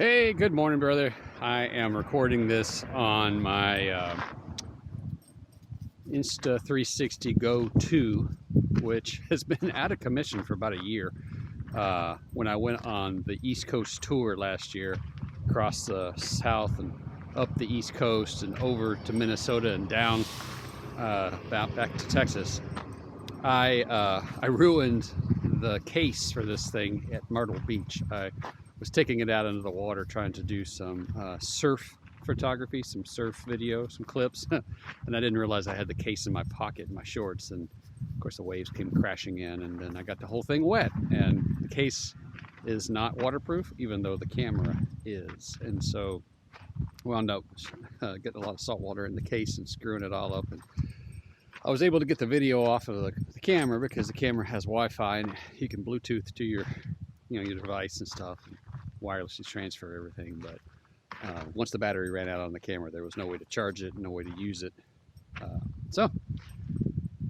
Hey, good morning, brother. I am recording this on my Insta360 Go 2, which has been out of commission for about a year. When I went on the East Coast tour last year, across the South and up the East Coast and over to Minnesota and down back to Texas, I ruined the case for this thing at Myrtle Beach. I was taking it out into the water trying to do some surf photography, some surf video, some clips, and I didn't realize I had the case in my pocket in my shorts, and of course the waves came crashing in, and then I got the whole thing wet, and the case is not waterproof even though the camera is, and so wound up getting a lot of salt water in the case and screwing it all up. And I was able to get the video off of the camera because the camera has Wi-Fi and you can Bluetooth to your your device and stuff, and wirelessly transfer everything. But once the battery ran out on the camera, there was no way to charge it, no way to use it. So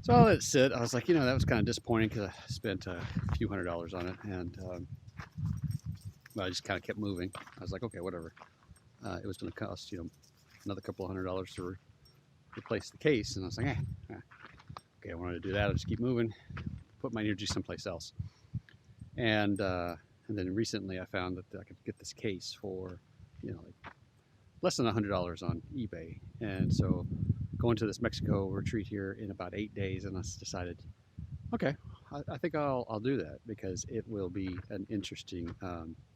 I let it sit. I was like, that was kind of disappointing because I spent a few $100s on it, and but I just kind of kept moving. I was like, okay, whatever. It was going to cost another couple of $100s to replace the case, and I was like, okay, I wanted to do that. I'll just keep moving, put my energy someplace else. And then recently I found that I could get this case for like less than $100 on eBay. And so going to this Mexico retreat here in about 8 days, and I decided, okay, I think I'll do that, because it will be an interesting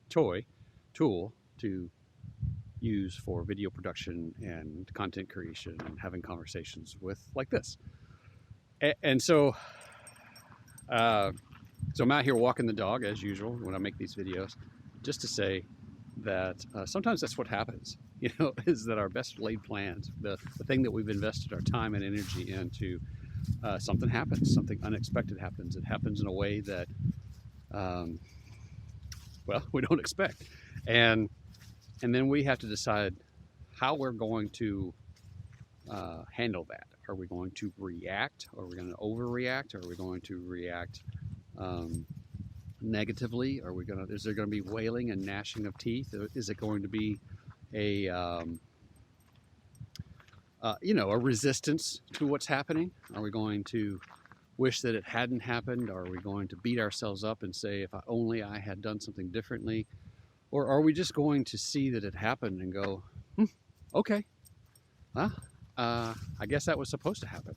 tool to use for video production and content creation and having conversations with like this. And so I'm out here walking the dog as usual when I make these videos, just to say that sometimes that's what happens, is that our best laid plans, the thing that we've invested our time and energy into, something happens, something unexpected happens. It happens in a way that, we don't expect. And then we have to decide how we're going to handle that. Are we going to react? Are we going to overreact? Are we going to react negatively? Is there going to be wailing and gnashing of teeth? Is it going to be a resistance to what's happening? Are we going to wish that it hadn't happened? Are we going to beat ourselves up and say, if only I had done something differently? Or are we just going to see that it happened and go, okay, I guess that was supposed to happen.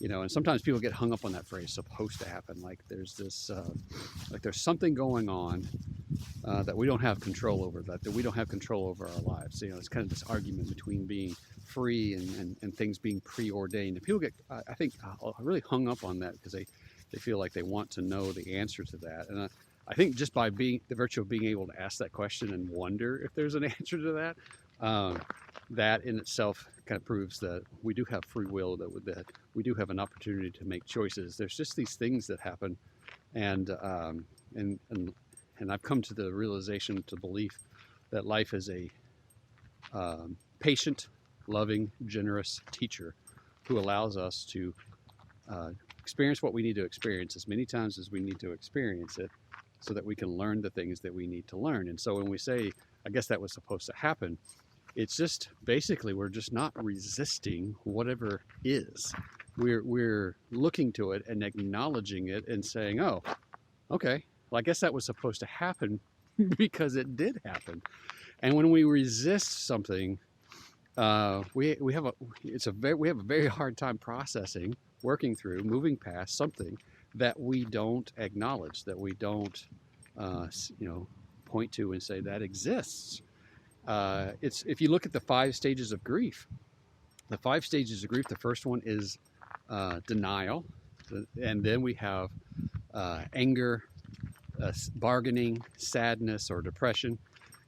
And sometimes people get hung up on that phrase, supposed to happen. Like there's this, like there's something going on that we don't have control over, that we don't have control over our lives. It's kind of this argument between being free and things being preordained. And people get, I think, really hung up on that because they feel like they want to know the answer to that. And I think just by the virtue of being able to ask that question and wonder if there's an answer to that, that in itself kind of proves that we do have free will, that we do have an opportunity to make choices. There's just these things that happen, and I've come to the realization, to belief, that life is a patient, loving, generous teacher who allows us to experience what we need to experience as many times as we need to experience it, so that we can learn the things that we need to learn. And so when we say, I guess that was supposed to happen, it's just basically we're just not resisting whatever is. We're looking to it and acknowledging it and saying, oh, okay, well, I guess that was supposed to happen because it did happen. And when we resist something, we have a very hard time processing, working through, moving past something that we don't acknowledge, that we don't point to and say that exists. If you look at the 5 stages of grief, the first one is denial, and then we have anger, bargaining, sadness, or depression,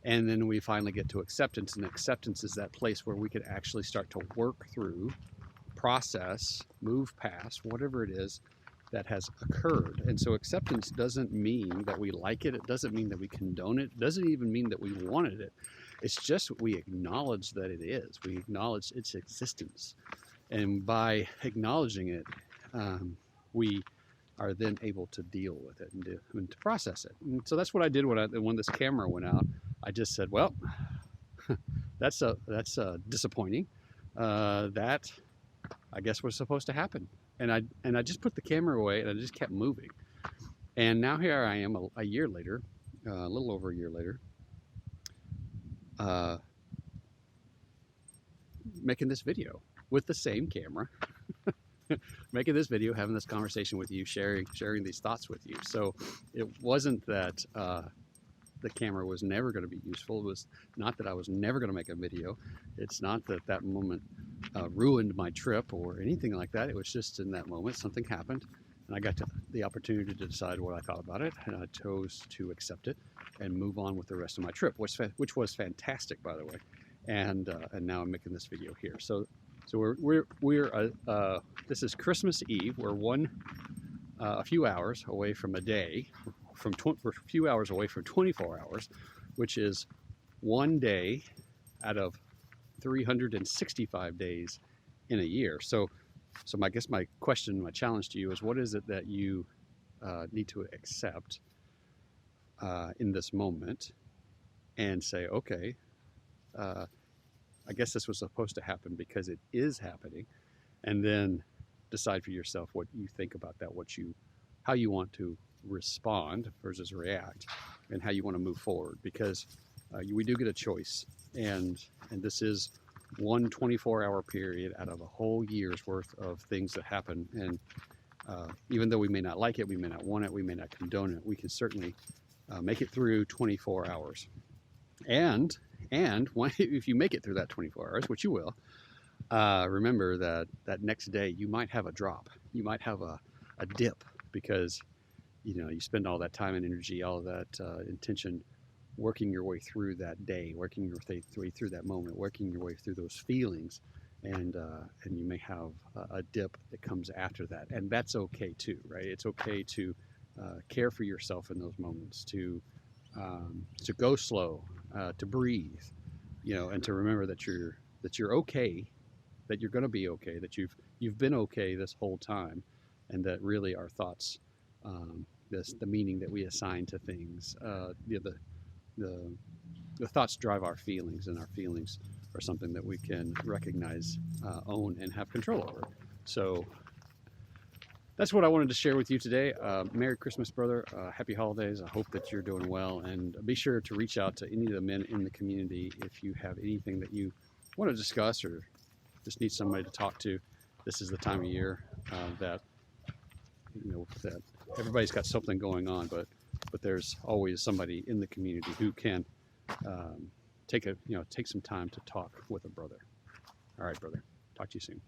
and then we finally get to acceptance. And acceptance is that place where we can actually start to work through, process, move past whatever it is that has occurred. And so acceptance doesn't mean that we like it. It doesn't mean that we condone it. It doesn't even mean that we wanted it. It's just we acknowledge that it is. We acknowledge its existence. And by acknowledging it, we are then able to deal with it and to process it. And so that's what I did when this camera went out. I just said, well, that's disappointing. That I guess was supposed to happen. And I just put the camera away and I just kept moving. And now here I am a year later, a little over a year later, uh, making this video with the same camera, making this video, having this conversation with you, sharing these thoughts with you. So it wasn't that the camera was never going to be useful. It was not that I was never going to make a video. It's not that that moment ruined my trip or anything like that. It was just in that moment something happened, and I got the opportunity to decide what I thought about it, and I chose to accept it and move on with the rest of my trip, which was fantastic, by the way. And now I'm making this video here. So we're this is Christmas Eve. We're a few hours away from a day, we're a few hours away from 24 hours, which is one day out of 365 days in a year. So I guess my question, my challenge to you is, what is it that you need to accept in this moment and say, okay, I guess this was supposed to happen because it is happening, and then decide for yourself what you think about that, how you want to respond versus react, and how you want to move forward, because we do get a choice, and this is one 24-hour period out of a whole year's worth of things that happen. And even though we may not like it, we may not want it, we may not condone it, we can certainly make it through 24 hours. And if you make it through that 24 hours, which you will, remember that next day you might have a drop, you might have a dip, because you spend all that time and energy, all of that intention working your way through that day, working your way through that moment, working your way through those feelings, and you may have a dip that comes after that, and that's okay too, right? It's okay to care for yourself in those moments, to go slow, to breathe, and to remember that you're okay, that you're going to be okay, that you've been okay this whole time, and that really our thoughts, the meaning that we assign to things, the thoughts drive our feelings, and our feelings are something that we can recognize, own, and have control over. So that's what I wanted to share with you today. Merry Christmas, brother. Happy holidays. I hope that you're doing well, and be sure to reach out to any of the men in the community if you have anything that you want to discuss or just need somebody to talk to. This is the time of year that that everybody's got something going on, but there's always somebody in the community who can take some time to talk with a brother. All right, brother. Talk to you soon.